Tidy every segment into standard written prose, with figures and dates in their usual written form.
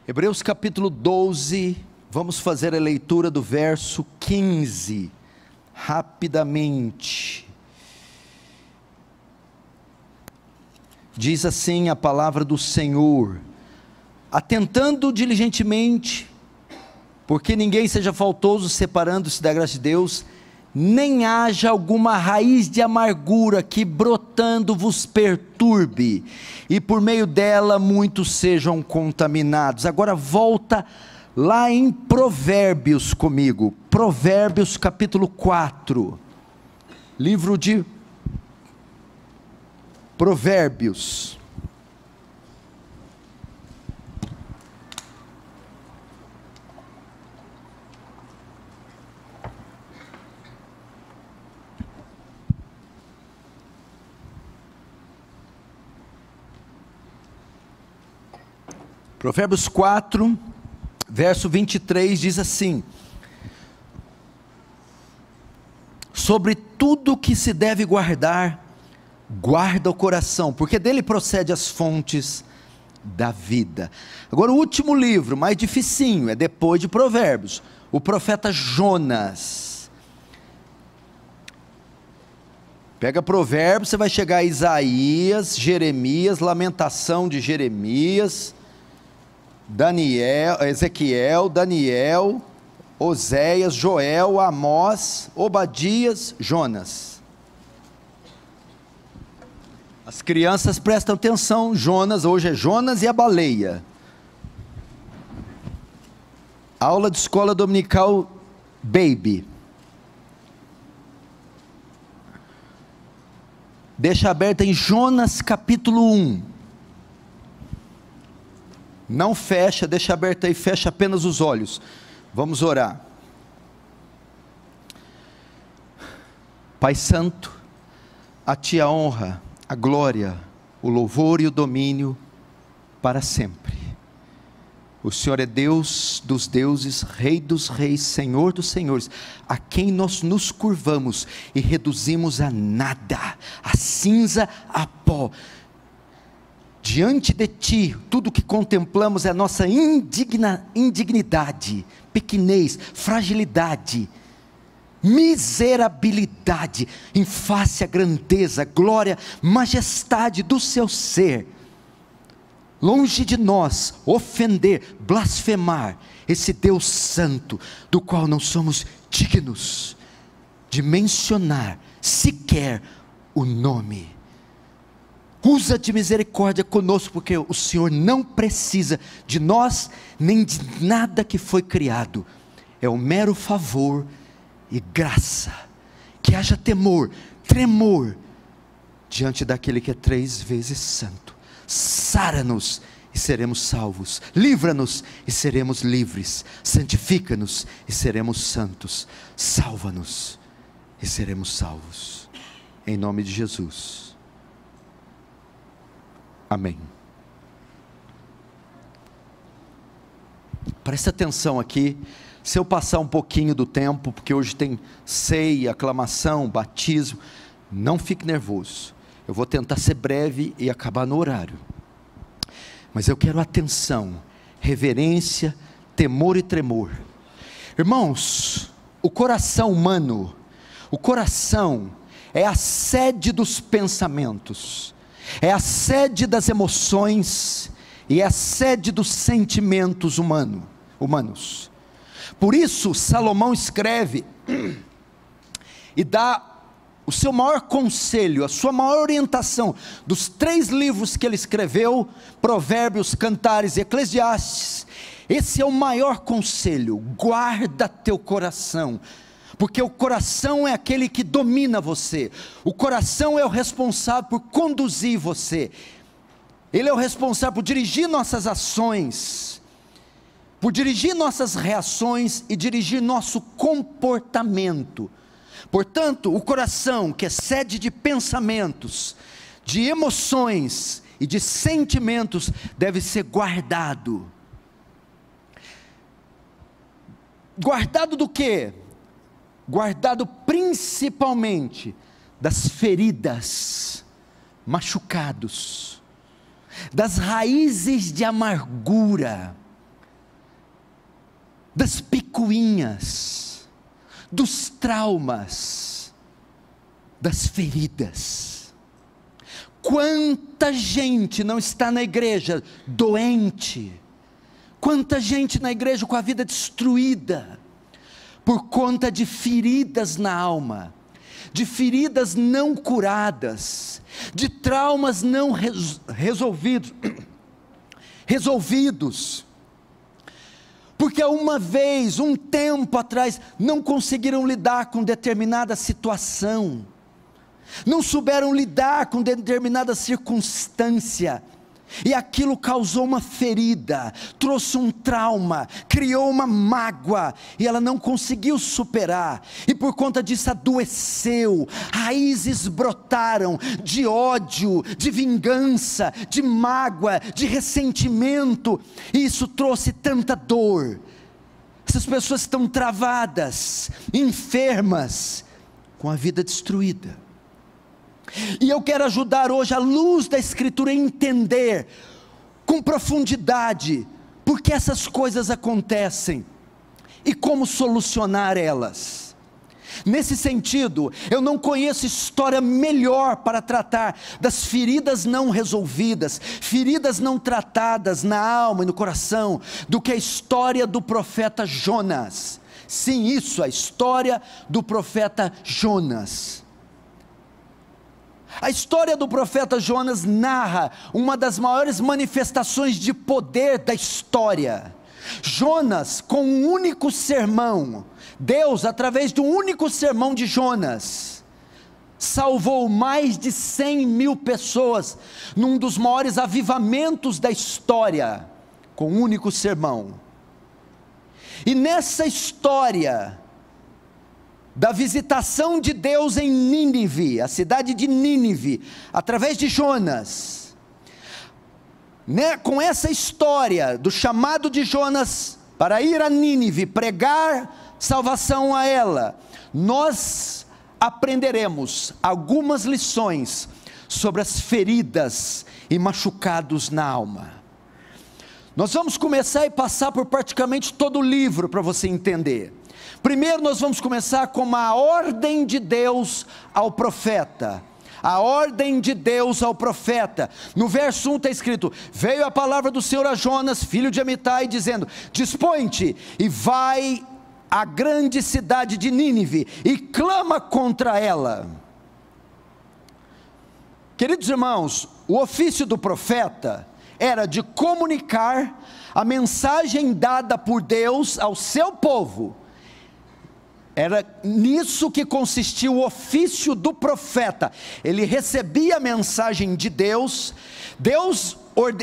Hebreus capítulo 12, vamos fazer a leitura do verso 15, rapidamente. Diz assim a palavra do Senhor: atentando diligentemente, porque ninguém seja faltoso, separando-se da graça de Deus, nem haja alguma raiz de amargura que brotando vos perturbe, e por meio dela muitos sejam contaminados. Agora volta lá em Provérbios comigo, Provérbios capítulo 4, livro de Provérbios. Provérbios 4, verso 23 diz assim: sobre tudo que se deve guardar, guarda o coração, porque dele procede as fontes da vida. Agora o último livro, mais dificinho, é depois de Provérbios, o profeta Jonas. Pega Provérbios, você vai chegar a Isaías, Jeremias, Lamentação de Jeremias, Ezequiel, Daniel, Oséias, Joel, Amós, Obadias, Jonas. As crianças prestam atenção, Jonas, hoje é Jonas e a baleia. Aula de escola dominical Baby. Deixa aberta em Jonas capítulo 1. Não fecha, deixa aberta aí, fecha apenas os olhos. Vamos orar. Pai Santo, a Ti a honra, a glória, o louvor e o domínio para sempre. O Senhor é Deus dos deuses, Rei dos reis, Senhor dos senhores, a quem nós nos curvamos e reduzimos a nada, a cinza, a pó. Diante de Ti, tudo que contemplamos é a nossa indignidade, pequenez, fragilidade, miserabilidade, em face à grandeza, glória, majestade do Seu ser. Longe de nós ofender, blasfemar esse Deus santo, do qual não somos dignos de mencionar sequer o nome. Usa de misericórdia conosco, porque o Senhor não precisa de nós, nem de nada que foi criado. É um mero favor e graça. Que haja temor, tremor, diante daquele que é 3 vezes santo. Sara-nos e seremos salvos. Livra-nos e seremos livres. Santifica-nos e seremos santos. Salva-nos e seremos salvos. Em nome de Jesus. Amém. Presta atenção aqui. Se eu passar um pouquinho do tempo, porque hoje tem ceia, aclamação, batismo, não fique nervoso. Eu vou tentar ser breve e acabar no horário. Mas eu quero atenção, reverência, temor e tremor. Irmãos, o coração humano, o coração é a sede dos pensamentos, é a sede das emoções e é a sede dos sentimentos humanos. Por isso Salomão escreve e dá o seu maior conselho, a sua maior orientação, dos 3 livros que ele escreveu, Provérbios, Cantares e Eclesiastes. Esse é o maior conselho: guarda teu coração, porque o coração é aquele que domina você, o coração é o responsável por conduzir você, ele é o responsável por dirigir nossas ações, por dirigir nossas reações e dirigir nosso comportamento. Portanto, o coração, que é sede de pensamentos, de emoções e de sentimentos, deve ser guardado. Guardado do quê? Guardado principalmente das feridas, machucados, das raízes de amargura, das picuinhas, dos traumas, das feridas. Quanta gente não está na igreja doente, quanta gente na igreja com a vida destruída, por conta de feridas na alma, de feridas não curadas, de traumas não resolvidos, porque uma vez, um tempo atrás, não conseguiram lidar com determinada situação, não souberam lidar com determinada circunstância, e aquilo causou uma ferida, trouxe um trauma, criou uma mágoa, e ela não conseguiu superar, e por conta disso adoeceu, raízes brotaram, de ódio, de vingança, de mágoa, de ressentimento, e isso trouxe tanta dor. Essas pessoas estão travadas, enfermas, com a vida destruída. E eu quero ajudar hoje, à luz da Escritura, a entender com profundidade por que essas coisas acontecem e como solucionar elas. Nesse sentido, eu não conheço história melhor para tratar das feridas não resolvidas, feridas não tratadas na alma e no coração, do que a história do profeta Jonas. Sim, isso, a história do profeta Jonas. A história do profeta Jonas narra uma das maiores manifestações de poder da história. Jonas, com um único sermão, Deus, através de um único sermão de Jonas, salvou mais de 100.000 pessoas, num dos maiores avivamentos da história, com um único sermão. E nessa história da visitação de Deus em Nínive, a cidade de Nínive, através de Jonas, com essa história do chamado de Jonas para ir a Nínive, pregar salvação a ela, nós aprenderemos algumas lições sobre as feridas e machucados na alma. Nós vamos começar e passar por praticamente todo o livro para você entender. Primeiro nós vamos começar com a ordem de Deus ao profeta. A ordem de Deus ao profeta. No verso 1 está escrito: veio a palavra do Senhor a Jonas, filho de Amitai, dizendo: dispõe-te e vai à grande cidade de Nínive e clama contra ela. Queridos irmãos, o ofício do profeta era de comunicar a mensagem dada por Deus ao seu povo. Era nisso que consistia o ofício do profeta. Ele recebia a mensagem de Deus, Deus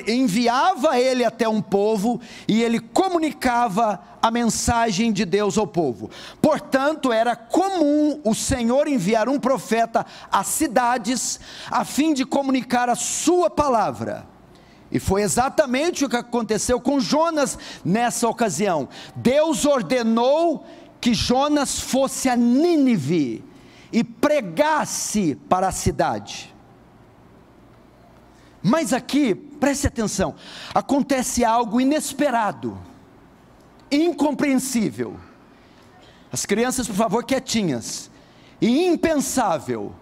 enviava ele até um povo, e ele comunicava a mensagem de Deus ao povo. Portanto, era comum o Senhor enviar um profeta às cidades, a fim de comunicar a sua palavra. E foi exatamente o que aconteceu com Jonas nessa ocasião. Deus ordenou que Jonas fosse a Nínive e pregasse para a cidade. Mas aqui, preste atenção, acontece algo inesperado, incompreensível. As crianças, por favor, quietinhas. E impensável.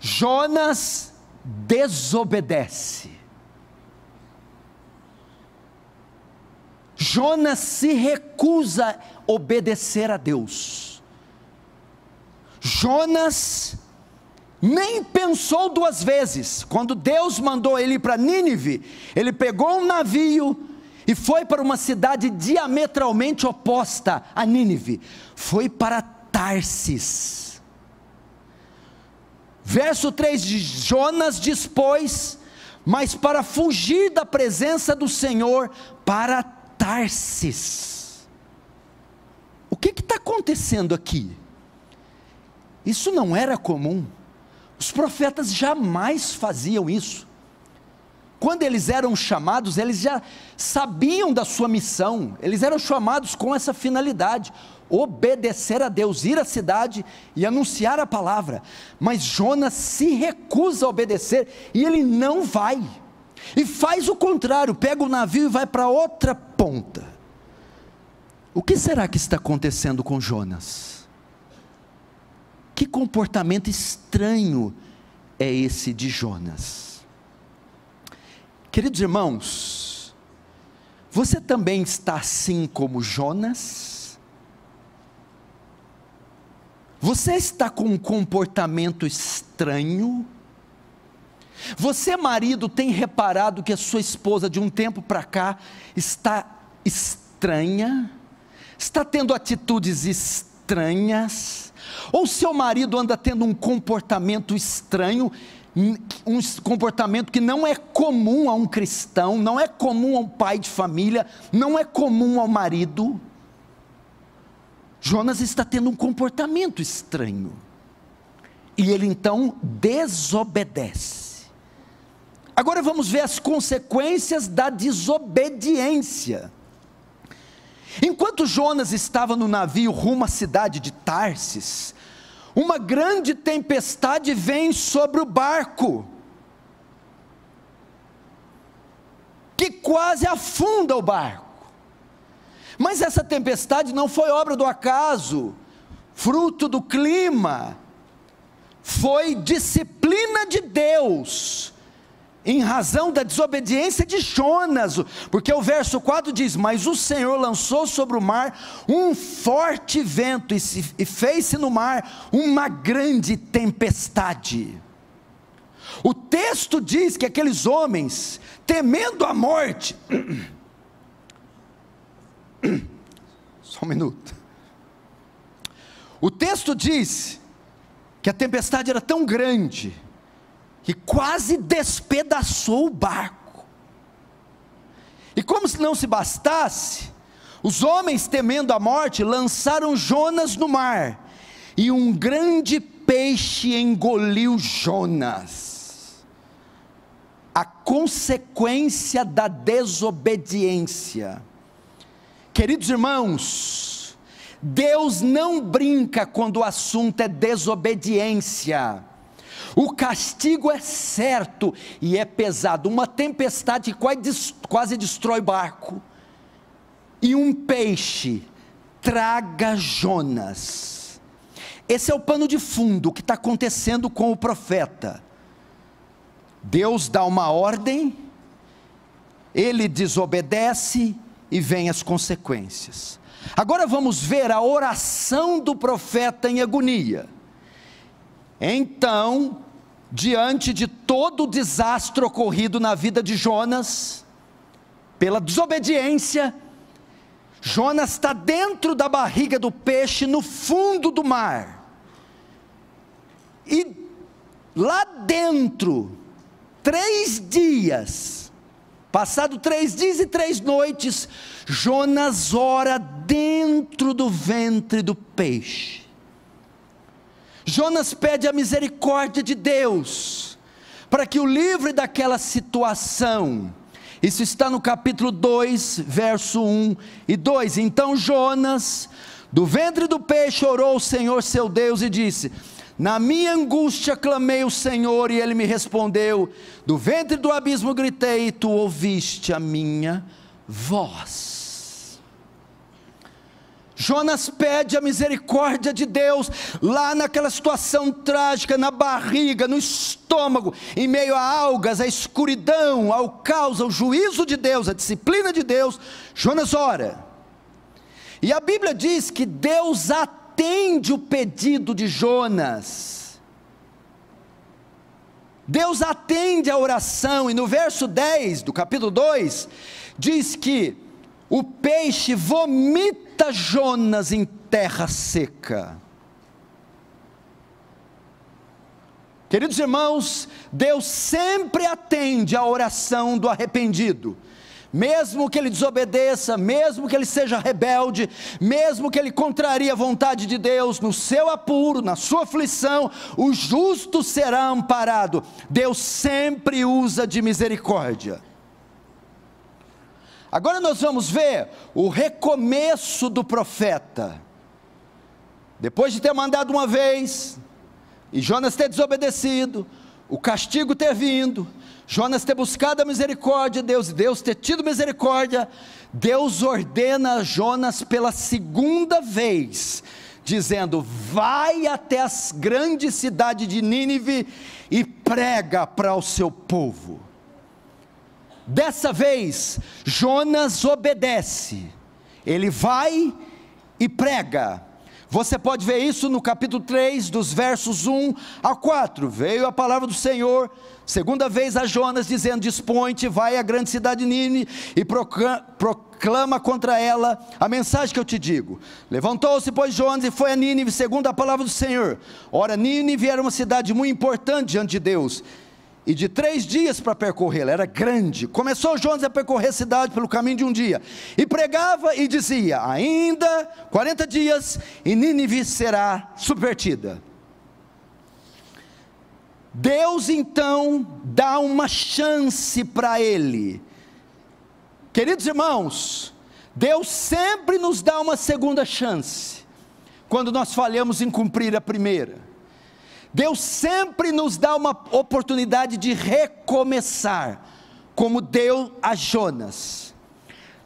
Jonas desobedece. Jonas se recusa a obedecer a Deus. Jonas nem pensou duas vezes. Quando Deus mandou ele ir para Nínive, ele pegou um navio e foi para uma cidade diametralmente oposta a Nínive. Foi para Tarsis. Verso 3 de Jonas dispôs, mas para fugir da presença do Senhor, para Tarsis. O que está acontecendo aqui? Isso não era comum. Os profetas jamais faziam isso. Quando eles eram chamados, eles já sabiam da sua missão. Eles eram chamados com essa finalidade: obedecer a Deus, ir à cidade e anunciar a palavra. Mas Jonas se recusa a obedecer, e ele não vai, e faz o contrário, pega o navio e vai para outra ponta. O que será que está acontecendo com Jonas? Que comportamento estranho é esse de Jonas? Queridos irmãos, você também está assim como Jonas? Você está com um comportamento estranho? Você, marido, tem reparado que a sua esposa de um tempo para cá está estranha? Está tendo atitudes estranhas? Ou seu marido anda tendo um comportamento estranho, um comportamento que não é comum a um cristão, não é comum a um pai de família, não é comum ao marido? Jonas está tendo um comportamento estranho, e ele então desobedece. Agora vamos ver as consequências da desobediência. Enquanto Jonas estava no navio rumo à cidade de Tarsis, uma grande tempestade vem sobre o barco, que quase afunda o barco. Mas essa tempestade não foi obra do acaso, fruto do clima, foi disciplina de Deus, em razão da desobediência de Jonas, porque o verso 4 diz: mas o Senhor lançou sobre o mar um forte vento, e fez-se no mar uma grande tempestade. O texto diz que aqueles homens, temendo a morte, só um minuto, o texto diz que a tempestade era tão grande, que quase despedaçou o barco. E como se não se bastasse, os homens, temendo a morte, lançaram Jonas no mar, e um grande peixe engoliu Jonas. A consequência da desobediência. Queridos irmãos, Deus não brinca quando o assunto é desobediência. O castigo é certo e é pesado. Uma tempestade quase destrói o barco, e um peixe traga Jonas. Esse é o pano de fundo que está acontecendo com o profeta. Deus dá uma ordem, ele desobedece e vem as consequências. Agora vamos ver a oração do profeta em agonia. Então, diante de todo o desastre ocorrido na vida de Jonas, pela desobediência, Jonas está dentro da barriga do peixe, no fundo do mar, e lá dentro, 3 dias, passado 3 dias e 3 noites, Jonas ora dentro do ventre do peixe. Jonas pede a misericórdia de Deus, para que o livre daquela situação. Isso está no capítulo 2, verso 1 e 2. Então Jonas, do ventre do peixe, orou ao Senhor seu Deus e disse: na minha angústia clamei ao Senhor, e Ele me respondeu. Do ventre do abismo gritei, e Tu ouviste a minha voz. Jonas pede a misericórdia de Deus, lá naquela situação trágica, na barriga, no estômago, em meio a algas, a escuridão, ao caos, ao juízo de Deus, a disciplina de Deus. Jonas ora, e a Bíblia diz que Deus atende o pedido de Jonas. Deus atende a oração, e no verso 10 do capítulo 2, diz que o peixe vomita Jonas em terra seca. Queridos irmãos, Deus sempre atende a oração do arrependido, mesmo que ele desobedeça, mesmo que ele seja rebelde, mesmo que ele contrarie a vontade de Deus. No seu apuro, na sua aflição, o justo será amparado. Deus sempre usa de misericórdia. Agora nós vamos ver o recomeço do profeta. Depois de ter mandado uma vez, e Jonas ter desobedecido, o castigo ter vindo, Jonas ter buscado a misericórdia de Deus, e Deus ter tido misericórdia, Deus ordena a Jonas pela segunda vez, dizendo: vai até a grande cidade de Nínive e prega para o seu povo. Dessa vez, Jonas obedece, ele vai e prega. Você pode ver isso no capítulo 3, dos versos 1 a 4, veio a palavra do Senhor, segunda vez a Jonas, dizendo: dispõe-te, vai à grande cidade de Nínive, e proclama contra ela a mensagem que eu te digo. Levantou-se, pois, Jonas, e foi a Nínive, segundo a palavra do Senhor. Ora, Nínive era uma cidade muito importante diante de Deus, e de 3 dias para percorrê-la, era grande. Começou Jonas a percorrer a cidade pelo caminho de um dia, e pregava e dizia: ainda 40 dias, e Nínive será subvertida. Deus então dá uma chance para ele. Queridos irmãos, Deus sempre nos dá uma segunda chance, quando nós falhamos em cumprir a primeira. Deus sempre nos dá uma oportunidade de recomeçar, como deu a Jonas.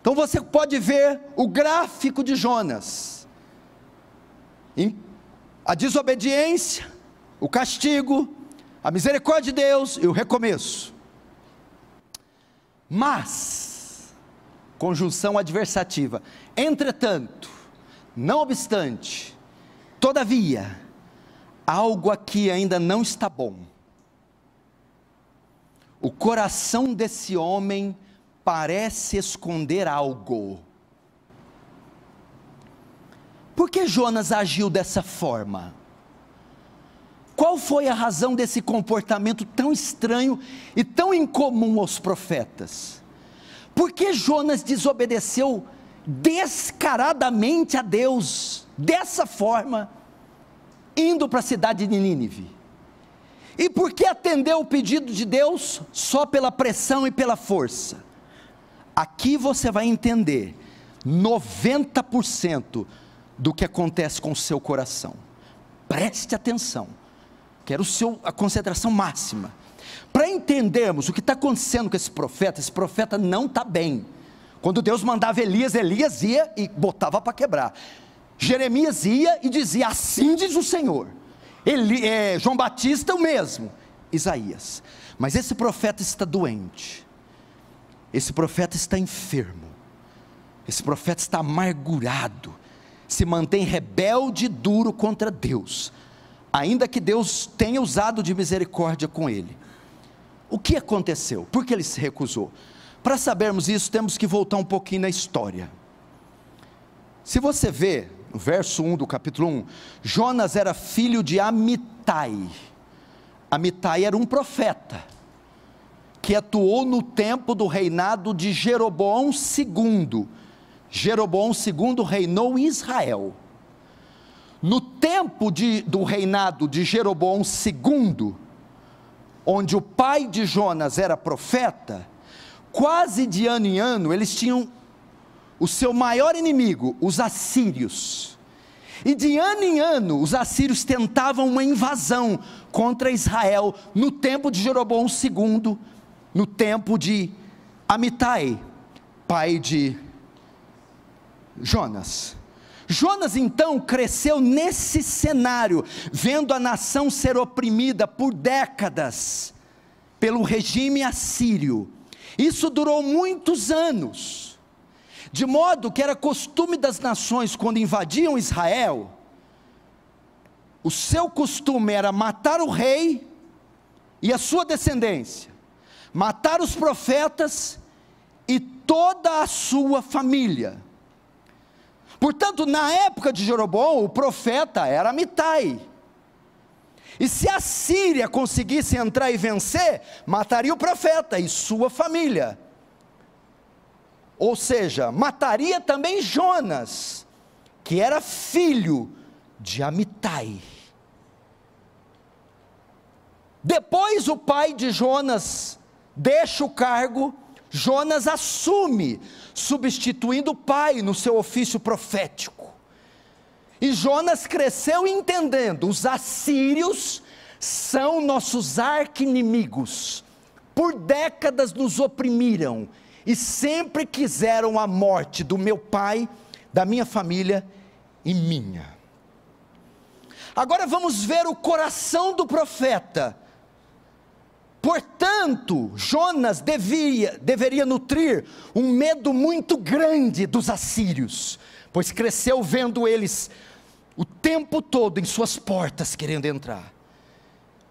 Então você pode ver o gráfico de Jonas: a desobediência, o castigo, a misericórdia de Deus e o recomeço. Mas, conjunção adversativa, entretanto, não obstante, todavia, algo aqui ainda não está bom. O coração desse homem parece esconder algo. Por que Jonas agiu dessa forma? Qual foi a razão desse comportamento tão estranho e tão incomum aos profetas? Por que Jonas desobedeceu descaradamente a Deus, dessa forma, indo para a cidade de Nínive? E por que atendeu o pedido de Deus só pela pressão e pela força? Aqui você vai entender 90% do que acontece com o seu coração. Preste atenção, quero a concentração máxima, para entendermos o que está acontecendo com esse profeta não está bem. Quando Deus mandava Elias, Elias ia e botava para quebrar. Jeremias ia e dizia: assim diz o Senhor. João Batista o mesmo, Isaías. Mas esse profeta está doente, esse profeta está enfermo, esse profeta está amargurado, se mantém rebelde e duro contra Deus, ainda que Deus tenha usado de misericórdia com ele. O que aconteceu? Por que ele se recusou? Para sabermos isso, temos que voltar um pouquinho na história. Se você vê no verso 1 do capítulo 1, Jonas era filho de Amitai. Amitai era um profeta, que atuou no tempo do reinado de Jeroboão II. Jeroboão II reinou em Israel. No tempo do reinado de Jeroboão II, onde o pai de Jonas era profeta, quase de ano em ano, eles tinham o seu maior inimigo, os assírios. E de ano em ano, os assírios tentavam uma invasão contra Israel, no tempo de Jeroboão II, no tempo de Amitai, pai de Jonas. Jonas então cresceu nesse cenário, vendo a nação ser oprimida por décadas, pelo regime assírio. Isso durou muitos anos, de modo que era costume das nações, quando invadiam Israel, o seu costume era matar o rei e a sua descendência, matar os profetas e toda a sua família. Portanto, na época de Jeroboão, o profeta era Amitai, e se a Síria conseguisse entrar e vencer, mataria o profeta e sua família. Ou seja, mataria também Jonas, que era filho de Amitai. Depois o pai de Jonas deixa o cargo, Jonas assume, substituindo o pai no seu ofício profético. E Jonas cresceu entendendo: os assírios são nossos arqui-inimigos, por décadas nos oprimiram e sempre quiseram a morte do meu pai, da minha família e minha. Agora vamos ver o coração do profeta. Portanto, Jonas deveria nutrir um medo muito grande dos assírios, pois cresceu vendo eles o tempo todo em suas portas querendo entrar.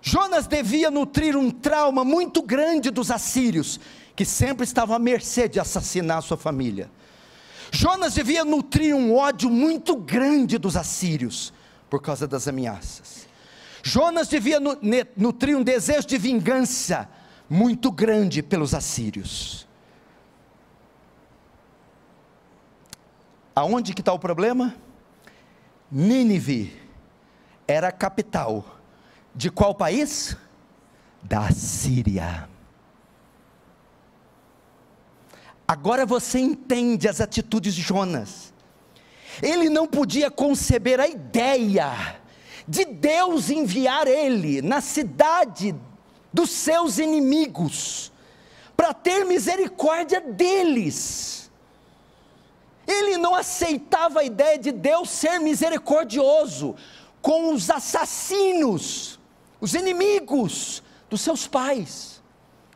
Jonas devia nutrir um trauma muito grande dos assírios, que sempre estavam à mercê de assassinar a sua família. Jonas devia nutrir um ódio muito grande dos assírios, por causa das ameaças. Jonas devia nutrir um desejo de vingança muito grande pelos assírios. Aonde que está o problema? Nínive era a capital de qual país? Da Síria. Agora você entende as atitudes de Jonas. Ele não podia conceber a ideia de Deus enviar ele na cidade dos seus inimigos, para ter misericórdia deles. Ele não aceitava a ideia de Deus ser misericordioso com os assassinos, os inimigos dos seus pais,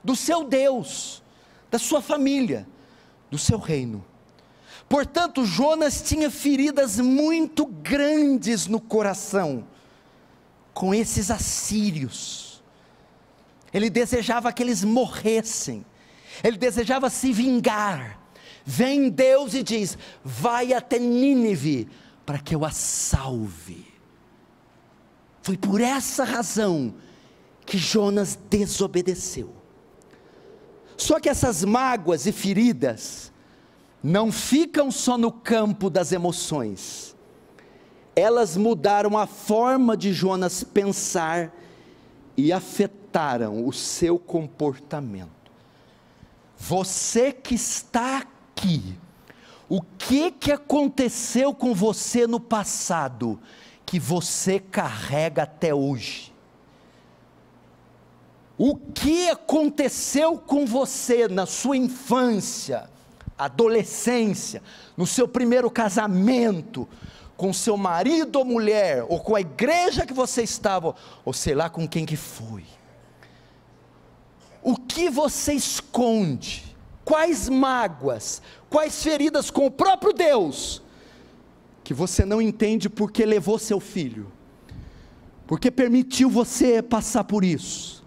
do seu Deus, da sua família, do seu reino. Portanto, Jonas tinha feridas muito grandes no coração, com esses assírios. Ele desejava que eles morressem, ele desejava se vingar. Vem Deus e diz: vai até Nínive, para que eu a salve. Foi por essa razão que Jonas desobedeceu. Só que essas mágoas e feridas não ficam só no campo das emoções, elas mudaram a forma de Jonas pensar e afetaram o seu comportamento. Você que está aqui, o que aconteceu com você no passado, que você carrega até hoje? O que aconteceu com você na sua infância, adolescência, no seu primeiro casamento, com seu marido ou mulher, ou com a igreja que você estava, ou sei lá com quem que foi? O que você esconde? Quais mágoas, quais feridas com o próprio Deus, que você não entende porque levou seu filho, porque permitiu você passar por isso,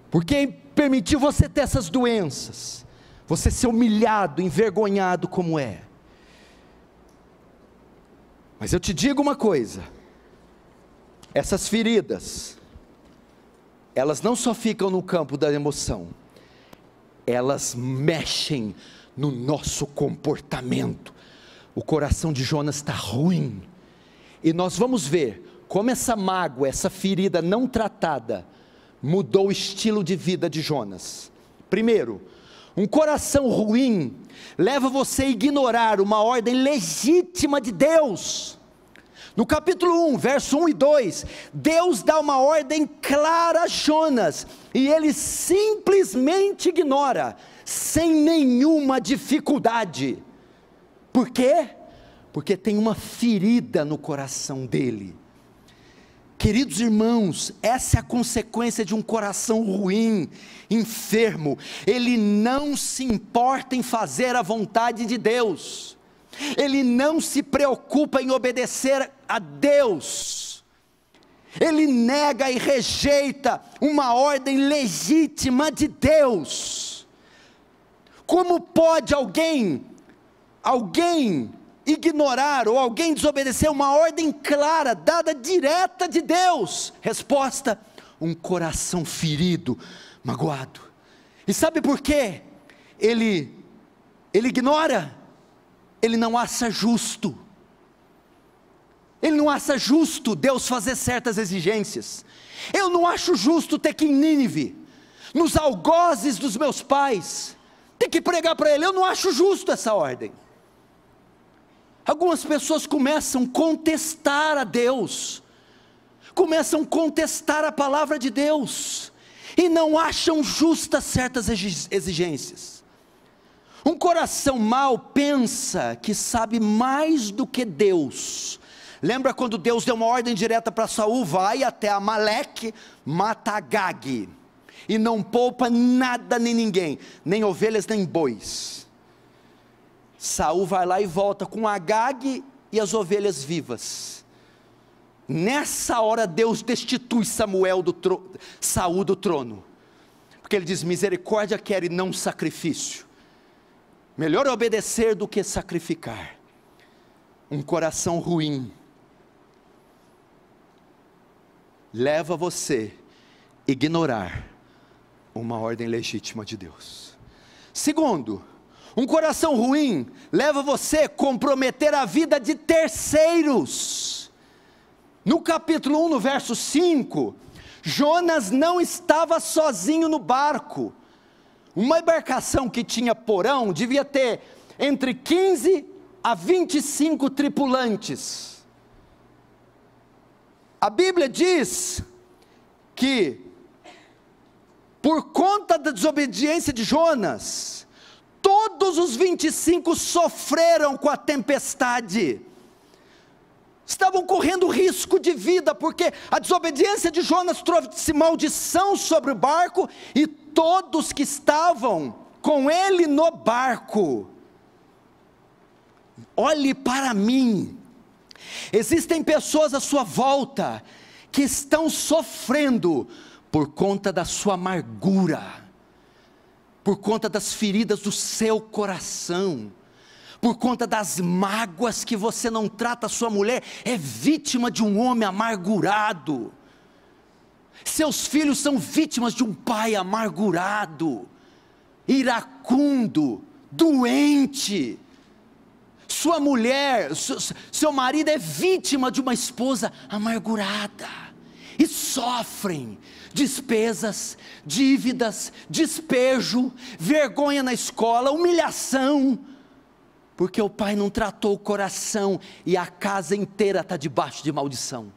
porque permitiu você ter essas doenças, você ser humilhado, envergonhado como é. Mas eu te digo uma coisa, essas feridas, elas não só ficam no campo da emoção, elas mexem no nosso comportamento. O coração de Jonas está ruim, e nós vamos ver como essa mágoa, essa ferida não tratada, mudou o estilo de vida de Jonas. Primeiro, um coração ruim leva você a ignorar uma ordem legítima de Deus. No capítulo 1, verso 1 e 2, Deus dá uma ordem clara a Jonas, e ele simplesmente ignora, sem nenhuma dificuldade. Por quê? Porque tem uma ferida no coração dele. Queridos irmãos, essa é a consequência de um coração ruim, enfermo. Ele não se importa em fazer a vontade de Deus, ele não se preocupa em obedecer a Deus, ele nega e rejeita uma ordem legítima de Deus. Como pode alguém ignorar ou alguém desobedecer uma ordem clara, dada direta de Deus? Resposta: um coração ferido, magoado. E sabe por quê? Ele ignora, ele não acha justo. Ele não acha justo Deus fazer certas exigências. Eu não acho justo ter que ir em Nínive, nos algozes dos meus pais, ter que pregar para ele. Eu não acho justo essa ordem. Algumas pessoas começam a contestar a Deus, começam a contestar a palavra de Deus, e não acham justas certas exigências. Um coração mau pensa que sabe mais do que Deus. Lembra quando Deus deu uma ordem direta para Saul: vai até Amaleque, mata Agag, e não poupa nada nem ninguém, nem ovelhas nem bois. Saul vai lá e volta com Agag e as ovelhas vivas. Nessa hora Deus destitui Saul do trono, porque ele diz: misericórdia quero e não sacrifício. Melhor obedecer do que sacrificar. Um coração ruim leva você a ignorar uma ordem legítima de Deus. Segundo, um coração ruim leva você a comprometer a vida de terceiros. No capítulo 1, no verso 5, Jonas não estava sozinho no barco. Uma embarcação que tinha porão devia ter entre 15 a 25 tripulantes. A Bíblia diz que, por conta da desobediência de Jonas, todos os 25 sofreram com a tempestade. Estavam correndo risco de vida, porque a desobediência de Jonas trouxe maldição sobre o barco, e todos que estavam com ele no barco. Olhe para mim, existem pessoas à sua volta, que estão sofrendo, por conta da sua amargura, por conta das feridas do seu coração, por conta das mágoas que você não trata. Sua mulher é vítima de um homem amargurado, seus filhos são vítimas de um pai amargurado, iracundo, doente. Sua mulher, seu marido é vítima de uma esposa amargurada, e sofrem despesas, dívidas, despejo, vergonha na escola, humilhação, porque o pai não tratou o coração, e a casa inteira está debaixo de maldição.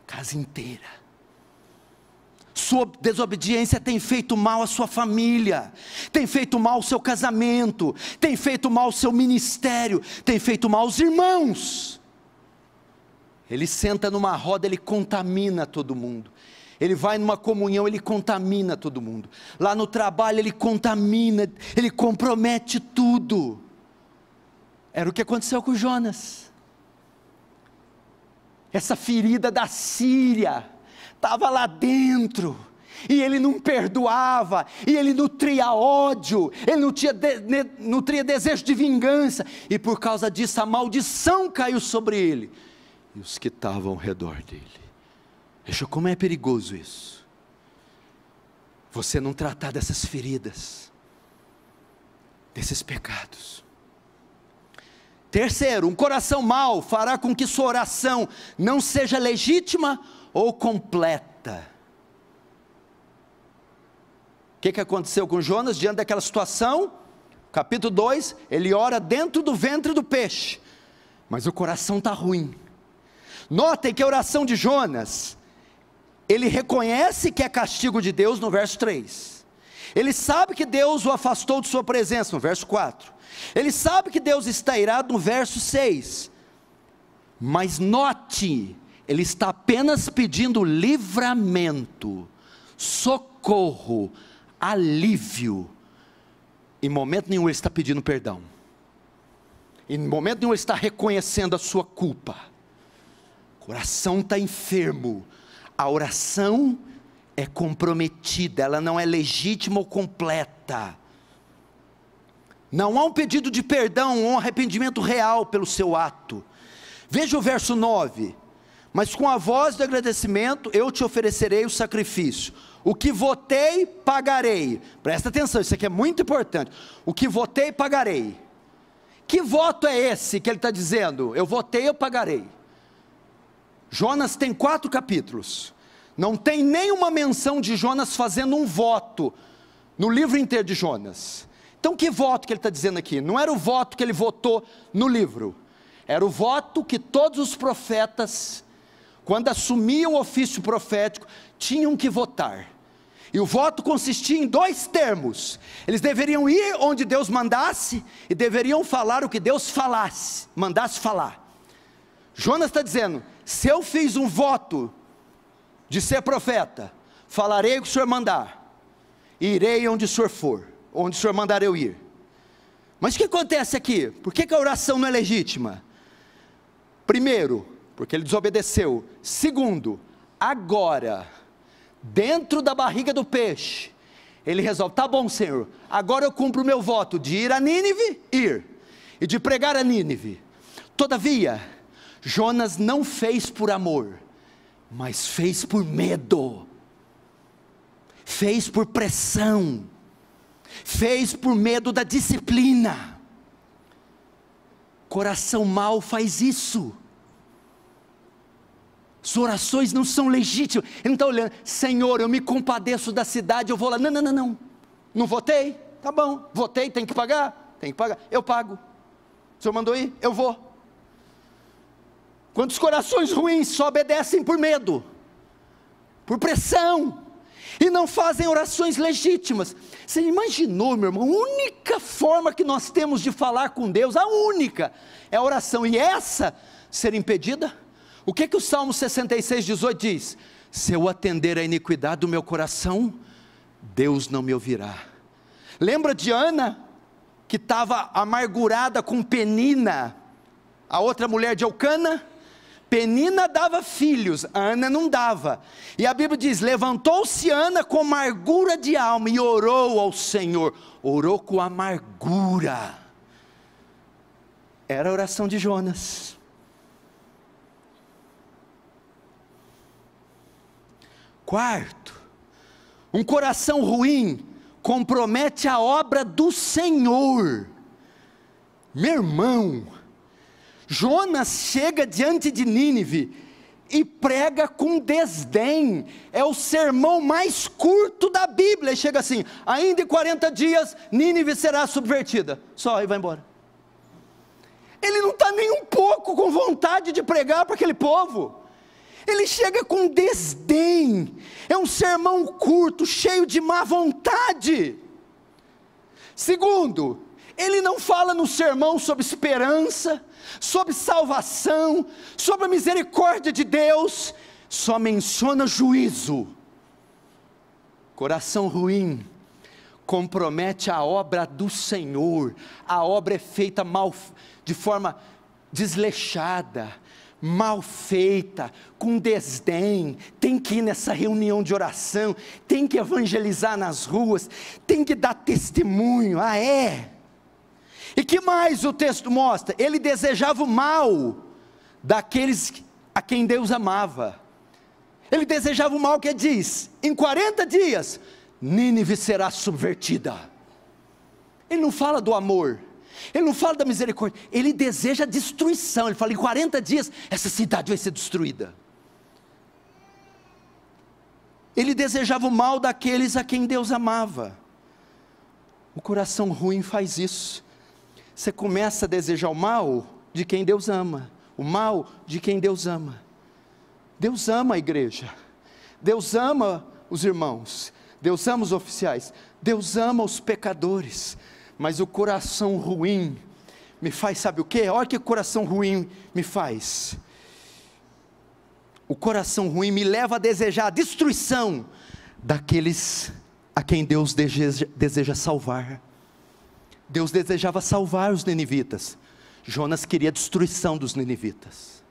Casa inteira. Sua desobediência tem feito mal à sua família, tem feito mal ao seu casamento, tem feito mal ao seu ministério, tem feito mal aos irmãos. Ele senta numa roda, ele contamina todo mundo. Ele vai numa comunhão, ele contamina todo mundo. Lá no trabalho ele contamina, ele compromete tudo. Era o que aconteceu com Jonas. Essa ferida da Síria estava lá dentro, e ele não perdoava, e ele nutria ódio, ele nutria desejo de vingança, e por causa disso a maldição caiu sobre ele, e os que estavam ao redor dele. Veja como é perigoso isso, você não tratar dessas feridas, desses pecados. Terceiro, um coração mau fará com que sua oração não seja legítima ou completa. O que aconteceu com Jonas diante daquela situação? Capítulo 2, ele ora dentro do ventre do peixe, mas o coração está ruim. Notem que a oração de Jonas, ele reconhece que é castigo de Deus no verso 3, ele sabe que Deus o afastou de sua presença no verso 4, ele sabe que Deus está irado no verso 6, mas note, ele está apenas pedindo livramento, socorro, alívio. Em momento nenhum ele está pedindo perdão, em momento nenhum ele está reconhecendo a sua culpa. O coração está enfermo, a oração é comprometida, ela não é legítima ou completa. Não há um pedido de perdão ou um arrependimento real pelo seu ato. Veja o verso 9. Mas com a voz do agradecimento eu te oferecerei o sacrifício, o que votei pagarei. Presta atenção, isso aqui é muito importante. O que votei pagarei. Que voto é esse que ele está dizendo? Eu votei, eu pagarei. Jonas tem 4 capítulos, não tem nenhuma menção de Jonas fazendo um voto no livro inteiro de Jonas. Então que voto que ele está dizendo aqui? Não era o voto que ele votou no livro, era o voto que todos os profetas, quando assumiam o ofício profético, tinham que votar. E o voto consistia em 2 termos. Eles deveriam ir onde Deus mandasse, e deveriam falar o que Deus mandasse falar. Jonas está dizendo: se eu fiz um voto de ser profeta, falarei o que o Senhor mandar, e irei onde o Senhor for, onde o Senhor mandar eu ir. Mas o que acontece aqui? Por que a oração não é legítima? Primeiro, porque ele desobedeceu. Segundo, agora, dentro da barriga do peixe, ele resolve: tá bom, Senhor, agora eu cumpro o meu voto de ir a Nínive, e de pregar a Nínive. Todavia, Jonas não fez por amor, mas fez por medo, fez por pressão, fez por medo da disciplina. Coração mau faz isso. As orações não são legítimas. Ele não está olhando: Senhor, eu me compadeço da cidade, eu vou lá. Não votei, tá bom, votei, tem que pagar, eu pago. O Senhor mandou ir, eu vou. Quantos corações ruins só obedecem por medo, por pressão, e não fazem orações legítimas. Você imaginou, meu irmão, a única forma que nós temos de falar com Deus, a única, é a oração, e essa ser impedida? O que o Salmo 66:18 diz? Se eu atender a iniquidade do meu coração, Deus não me ouvirá. Lembra de Ana, que estava amargurada com Penina, a outra mulher de Eucana? Penina dava filhos, Ana não dava, e a Bíblia diz: levantou-se Ana com amargura de alma, e orou ao Senhor, orou com amargura. Era a oração de Jonas. Quarto, um coração ruim compromete a obra do Senhor. Meu irmão, Jonas chega diante de Nínive e prega com desdém. É o sermão mais curto da Bíblia. Ele chega assim: ainda em 40 dias Nínive será subvertida. Só, e vai embora. Ele não está nem um pouco com vontade de pregar para aquele povo. Ele chega com desdém. É um sermão curto, cheio de má vontade. Segundo, ele não fala no sermão sobre esperança, sobre salvação, sobre a misericórdia de Deus, só menciona juízo. Coração ruim compromete a obra do Senhor. A obra é feita de forma desleixada, mal feita, com desdém. Tem que ir nessa reunião de oração, tem que evangelizar nas ruas, tem que dar testemunho. E que mais o texto mostra? Ele desejava o mal daqueles a quem Deus amava. Ele desejava o mal, que diz: em 40 dias Nínive será subvertida. Ele não fala do amor, ele não fala da misericórdia, ele deseja a destruição. Ele fala: em 40 dias essa cidade vai ser destruída. Ele desejava o mal daqueles a quem Deus amava. O coração ruim faz isso. Você começa a desejar o mal de quem Deus ama, o mal de quem Deus ama. Deus ama a igreja, Deus ama os irmãos, Deus ama os oficiais, Deus ama os pecadores, mas o coração ruim me faz, sabe o que? Olha que o coração ruim me faz. O coração ruim me leva a desejar a destruição daqueles a quem Deus deseja salvar. Deus desejava salvar os ninivitas, Jonas queria a destruição dos ninivitas.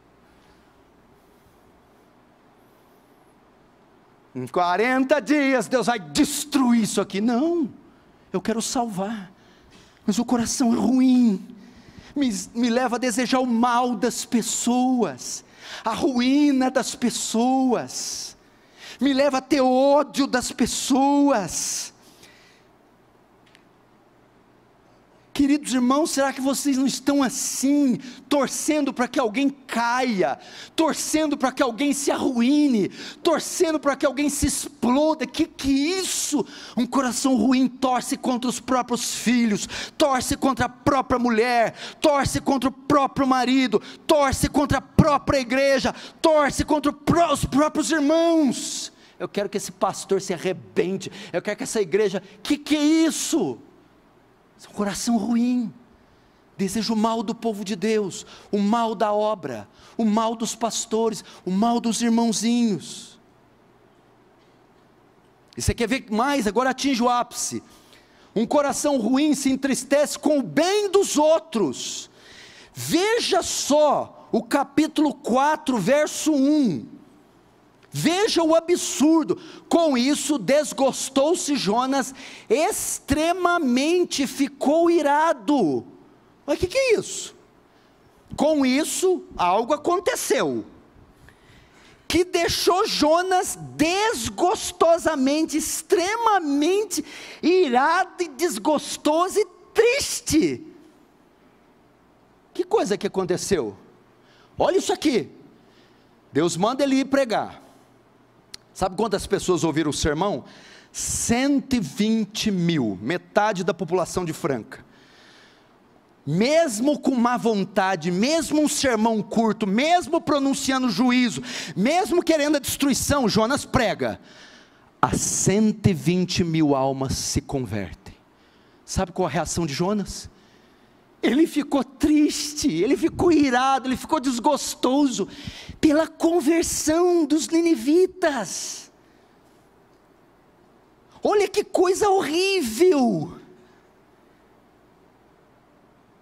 Em 40 dias Deus vai destruir isso aqui. Não, eu quero salvar. Mas o coração ruim me leva a desejar o mal das pessoas, a ruína das pessoas, me leva a ter ódio das pessoas. queridos irmãos, será que vocês não estão assim, torcendo para que alguém caia, torcendo para que alguém se arruine, torcendo para que alguém se exploda? Que isso? Um coração ruim torce contra os próprios filhos, torce contra a própria mulher, torce contra o próprio marido, torce contra a própria igreja, torce contra os próprios irmãos. Eu quero que esse pastor se arrebente, eu quero que essa igreja, que é isso? É um coração ruim, deseja o mal do povo de Deus, o mal da obra, o mal dos pastores, o mal dos irmãozinhos. E você quer ver mais? Agora atinge o ápice. Um coração ruim se entristece com o bem dos outros. Veja só o capítulo 4, verso 1. Veja o absurdo. Com isso desgostou-se Jonas extremamente, ficou irado. Mas o que é isso? Com isso algo aconteceu, que deixou Jonas desgostosamente, extremamente irado e desgostoso e triste. Que coisa que aconteceu? Olha isso aqui. Deus manda ele ir pregar. Sabe quantas pessoas ouviram o sermão? 120 mil, metade da população de Franca. Mesmo com má vontade, mesmo um sermão curto, mesmo pronunciando juízo, mesmo querendo a destruição, Jonas prega. As 120 mil almas se convertem. Sabe qual a reação de Jonas? Ele ficou triste, ele ficou irado, ele ficou desgostoso pela conversão dos ninivitas. Olha que coisa horrível.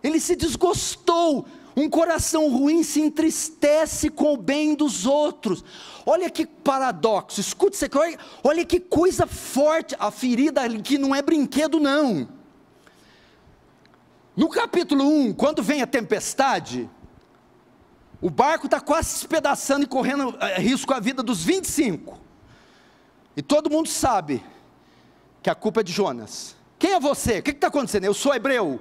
Ele se desgostou. Um coração ruim se entristece com o bem dos outros. Olha que paradoxo, escute isso aqui, olha que coisa forte. A ferida aqui não é brinquedo não. No capítulo 1, quando vem a tempestade, o barco está quase se despedaçando e correndo risco à vida dos 25. E todo mundo sabe que a culpa é de Jonas. Quem é você? O que está acontecendo? Eu sou hebreu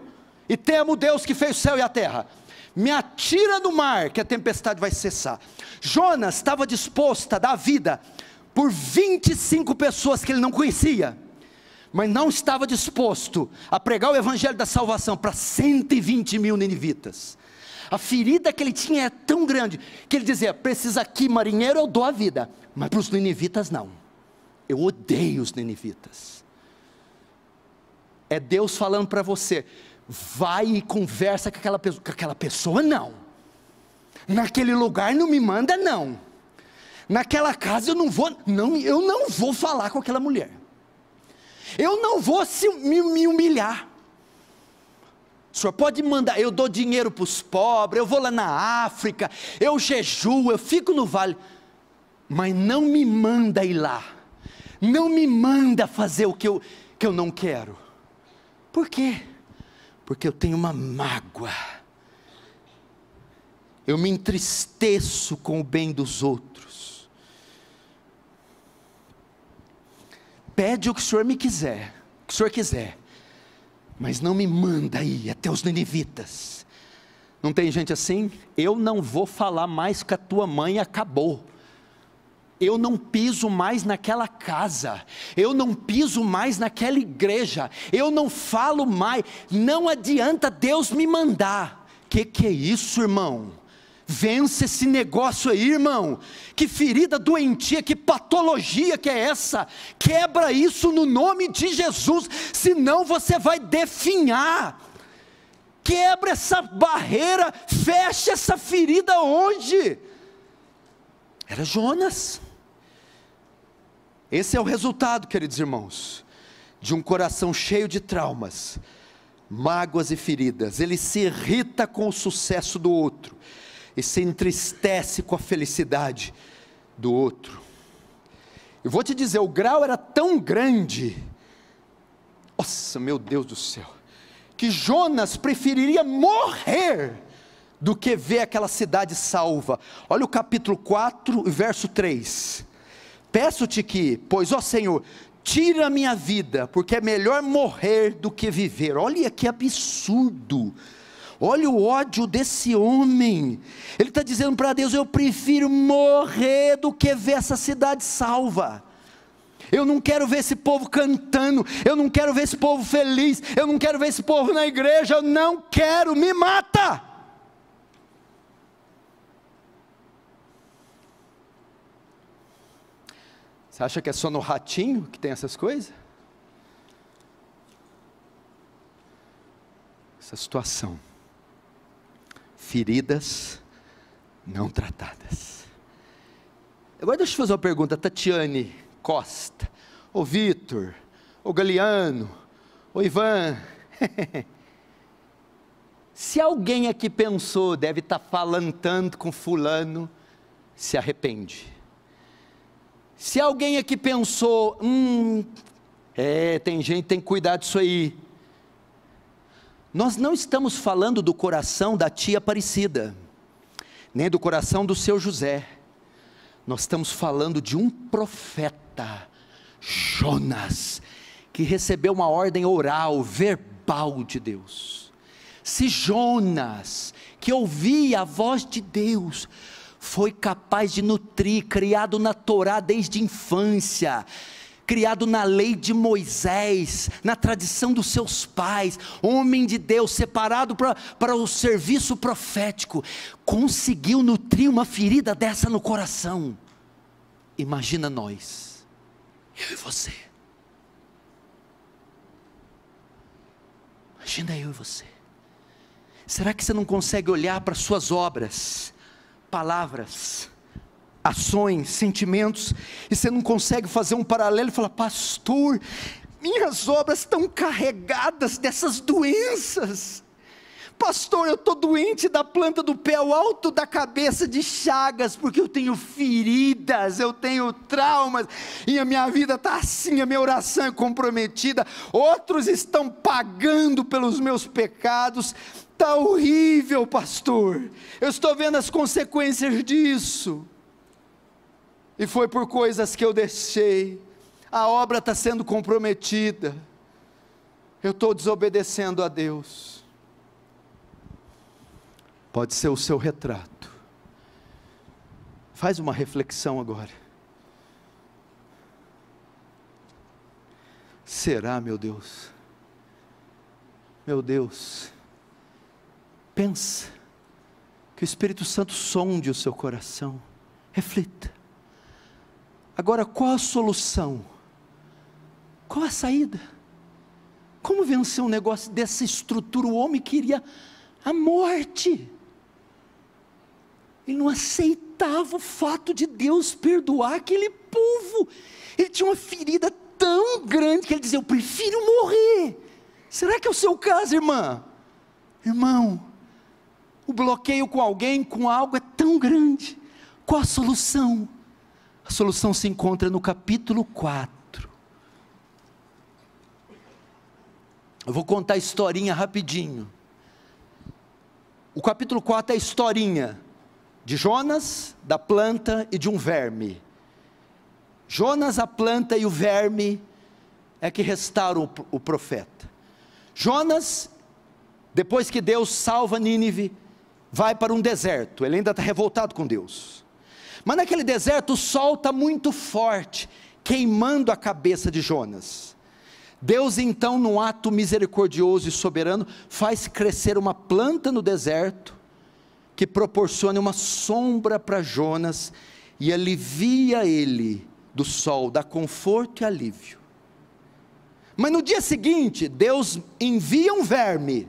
e temo o Deus que fez o céu e a terra. Me atira no mar que a tempestade vai cessar. Jonas estava disposto a dar a vida por 25 pessoas que ele não conhecia, mas não estava disposto a pregar o evangelho da salvação para 120 mil ninivitas. A ferida que ele tinha é tão grande, que ele dizia, precisa aqui marinheiro, eu dou a vida, mas para os ninivitas não, eu odeio os ninivitas. É Deus falando para você, vai e conversa com aquela pessoa não, naquele lugar não me manda não, naquela casa eu não vou falar com aquela mulher, eu não vou me humilhar. O senhor pode mandar, eu dou dinheiro para os pobres, eu vou lá na África, eu jejuo, eu fico no vale, mas não me manda ir lá, não me manda fazer o que eu não quero. Por quê? Porque eu tenho uma mágoa, eu me entristeço com o bem dos outros. Pede o que o senhor me quiser, o que o senhor quiser, mas não me manda ir até os ninivitas. Não tem gente assim? Eu não vou falar mais com a tua mãe, acabou. Eu não piso mais naquela casa, eu não piso mais naquela igreja, eu não falo mais, não adianta Deus me mandar. Que é isso, irmão? Vence esse negócio aí, irmão. Que ferida doentia, que patologia que é essa? Quebra isso no nome de Jesus, senão você vai definhar. Quebra essa barreira, fecha essa ferida hoje. Era Jonas. Esse é o resultado, queridos irmãos, de um coração cheio de traumas, mágoas e feridas. Ele se irrita com o sucesso do outro e se entristece com a felicidade do outro. Eu vou te dizer, o grau era tão grande, nossa, meu Deus do céu, que Jonas preferiria morrer do que ver aquela cidade salva. Olha o capítulo 4, verso 3. Peço-te que, pois, ó Senhor, tira a minha vida, porque é melhor morrer do que viver. Olha que absurdo, olha o ódio desse homem. Ele está dizendo para Deus: eu prefiro morrer do que ver essa cidade salva. Eu não quero ver esse povo cantando, eu não quero ver esse povo feliz, eu não quero ver esse povo na igreja, eu não quero, me mata. Você acha que é só no Ratinho que tem essas coisas? Essa situação, feridas não tratadas. Agora deixa eu fazer uma pergunta, Tatiane Costa, ô Vitor, ô Galiano, ô Ivan, se alguém aqui pensou, deve estar falando tanto com fulano, se arrepende. Se alguém aqui pensou, tem gente que tem que cuidar disso aí. Nós não estamos falando do coração da tia Aparecida, nem do coração do seu José. Nós estamos falando de um profeta, Jonas, que recebeu uma ordem oral, verbal de Deus. Se Jonas, que ouvia a voz de Deus, foi capaz de nutrir, criado na Torá desde a infância, criado na lei de Moisés, na tradição dos seus pais, homem de Deus, separado para o serviço profético, conseguiu nutrir uma ferida dessa no coração. Imagina nós, eu e você. Imagina eu e você. Será que você não consegue olhar para suas obras, palavras, ações, sentimentos, e você não consegue fazer um paralelo e falar: pastor, minhas obras estão carregadas dessas doenças. Pastor, eu estou doente da planta do pé ao alto da cabeça, de chagas, porque eu tenho feridas, eu tenho traumas, e a minha vida está assim, a minha oração é comprometida. Outros estão pagando pelos meus pecados. Está horrível, pastor, eu estou vendo as consequências disso. E foi por coisas que eu deixei, a obra está sendo comprometida, eu estou desobedecendo a Deus. Pode ser o seu retrato. Faz uma reflexão agora. Será, meu Deus? Meu Deus, pensa, que o Espírito Santo sonde o seu coração, reflita. Agora, qual a solução? Qual a saída? Como vencer um negócio dessa estrutura? O homem queria a morte, ele não aceitava o fato de Deus perdoar aquele povo. Ele tinha uma ferida tão grande que ele dizia: eu prefiro morrer. Será que é o seu caso, irmã? Irmão, o bloqueio com alguém, com algo é tão grande. Qual a solução? A solução se encontra no capítulo 4. Eu vou contar a historinha rapidinho. O capítulo 4 é a historinha de Jonas, da planta e de um verme. Jonas, a planta e o verme é que restauram o profeta. Jonas, depois que Deus salva Nínive, vai para um deserto. Ele ainda está revoltado com Deus. Mas naquele deserto o sol está muito forte, queimando a cabeça de Jonas. Deus então, num ato misericordioso e soberano, faz crescer uma planta no deserto, que proporciona uma sombra para Jonas, e alivia ele do sol, dá conforto e alívio. Mas no dia seguinte, Deus envia um verme,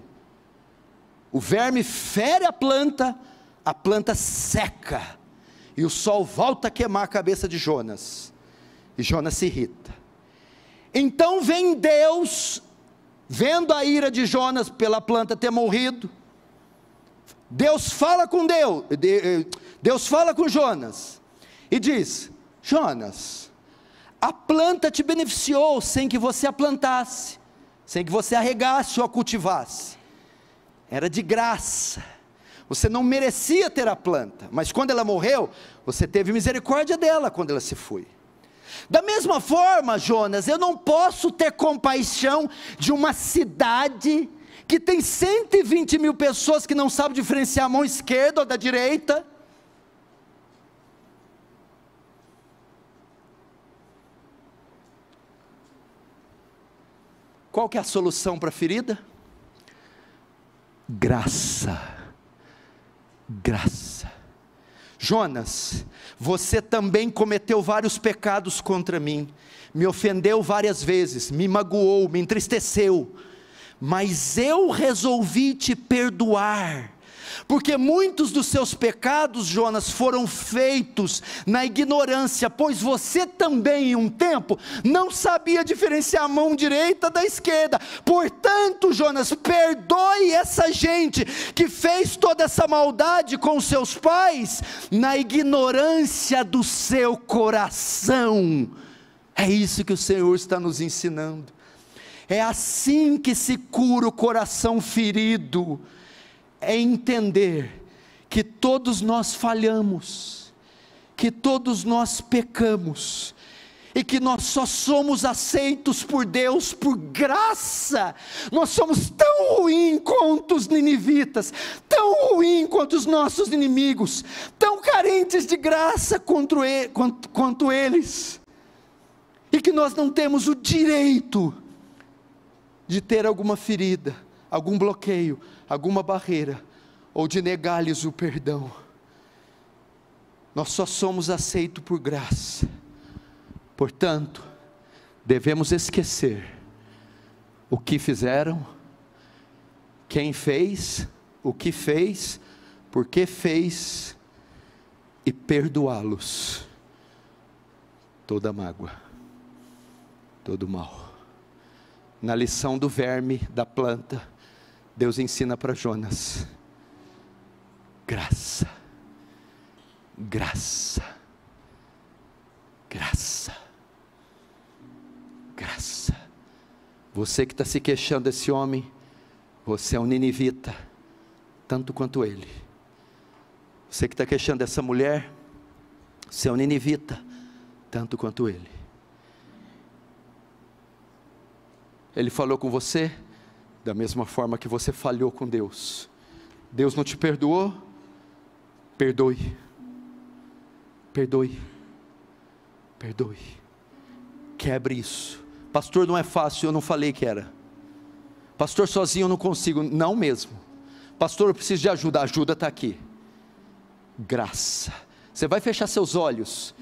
o verme fere a planta seca, e o sol volta a queimar a cabeça de Jonas, e Jonas se irrita. Então vem Deus, vendo a ira de Jonas pela planta ter morrido, Deus fala com Jonas, e diz: Jonas, a planta te beneficiou sem que você a plantasse, sem que você a regasse ou a cultivasse, era de graça, você não merecia ter a planta, mas quando ela morreu, você teve misericórdia dela quando ela se foi. Da mesma forma, Jonas, eu não posso ter compaixão de uma cidade que tem 120 mil pessoas que não sabem diferenciar a mão esquerda ou da direita. Qual que é a solução para a ferida? Graça. Graça. Jonas, você também cometeu vários pecados contra mim, me ofendeu várias vezes, me magoou, me entristeceu, mas eu resolvi te perdoar, porque muitos dos seus pecados, Jonas, foram feitos na ignorância, pois você também em um tempo não sabia diferenciar a mão direita da esquerda. Portanto, Jonas, perdoe essa gente que fez toda essa maldade com seus pais na ignorância do seu coração. É isso que o Senhor está nos ensinando. É assim que se cura o coração ferido. É entender que todos nós falhamos, que todos nós pecamos, e que nós só somos aceitos por Deus por graça. Nós somos tão ruins quanto os ninivitas, tão ruins quanto os nossos inimigos, tão carentes de graça quanto eles, e que nós não temos o direito de ter alguma ferida, algum bloqueio, alguma barreira, ou de negar-lhes o perdão. Nós só somos aceitos por graça. Portanto, devemos esquecer o que fizeram, quem fez, o que fez, por que fez, e perdoá-los toda mágoa, todo mal. Na lição do verme, da planta, Deus ensina para Jonas: graça, graça, graça, graça. Você que está se queixando desse homem, você é um ninivita, tanto quanto ele. Você que está queixando dessa mulher, você é um ninivita, tanto quanto ele. Ele falou com você da mesma forma que você falhou com Deus. Deus não te perdoou? Perdoe. Perdoe. Perdoe. Quebre isso. Pastor, não é fácil, eu não falei que era. Pastor, sozinho eu não consigo. Não mesmo. Pastor, eu preciso de ajuda. A ajuda está aqui. Graça. Você vai fechar seus olhos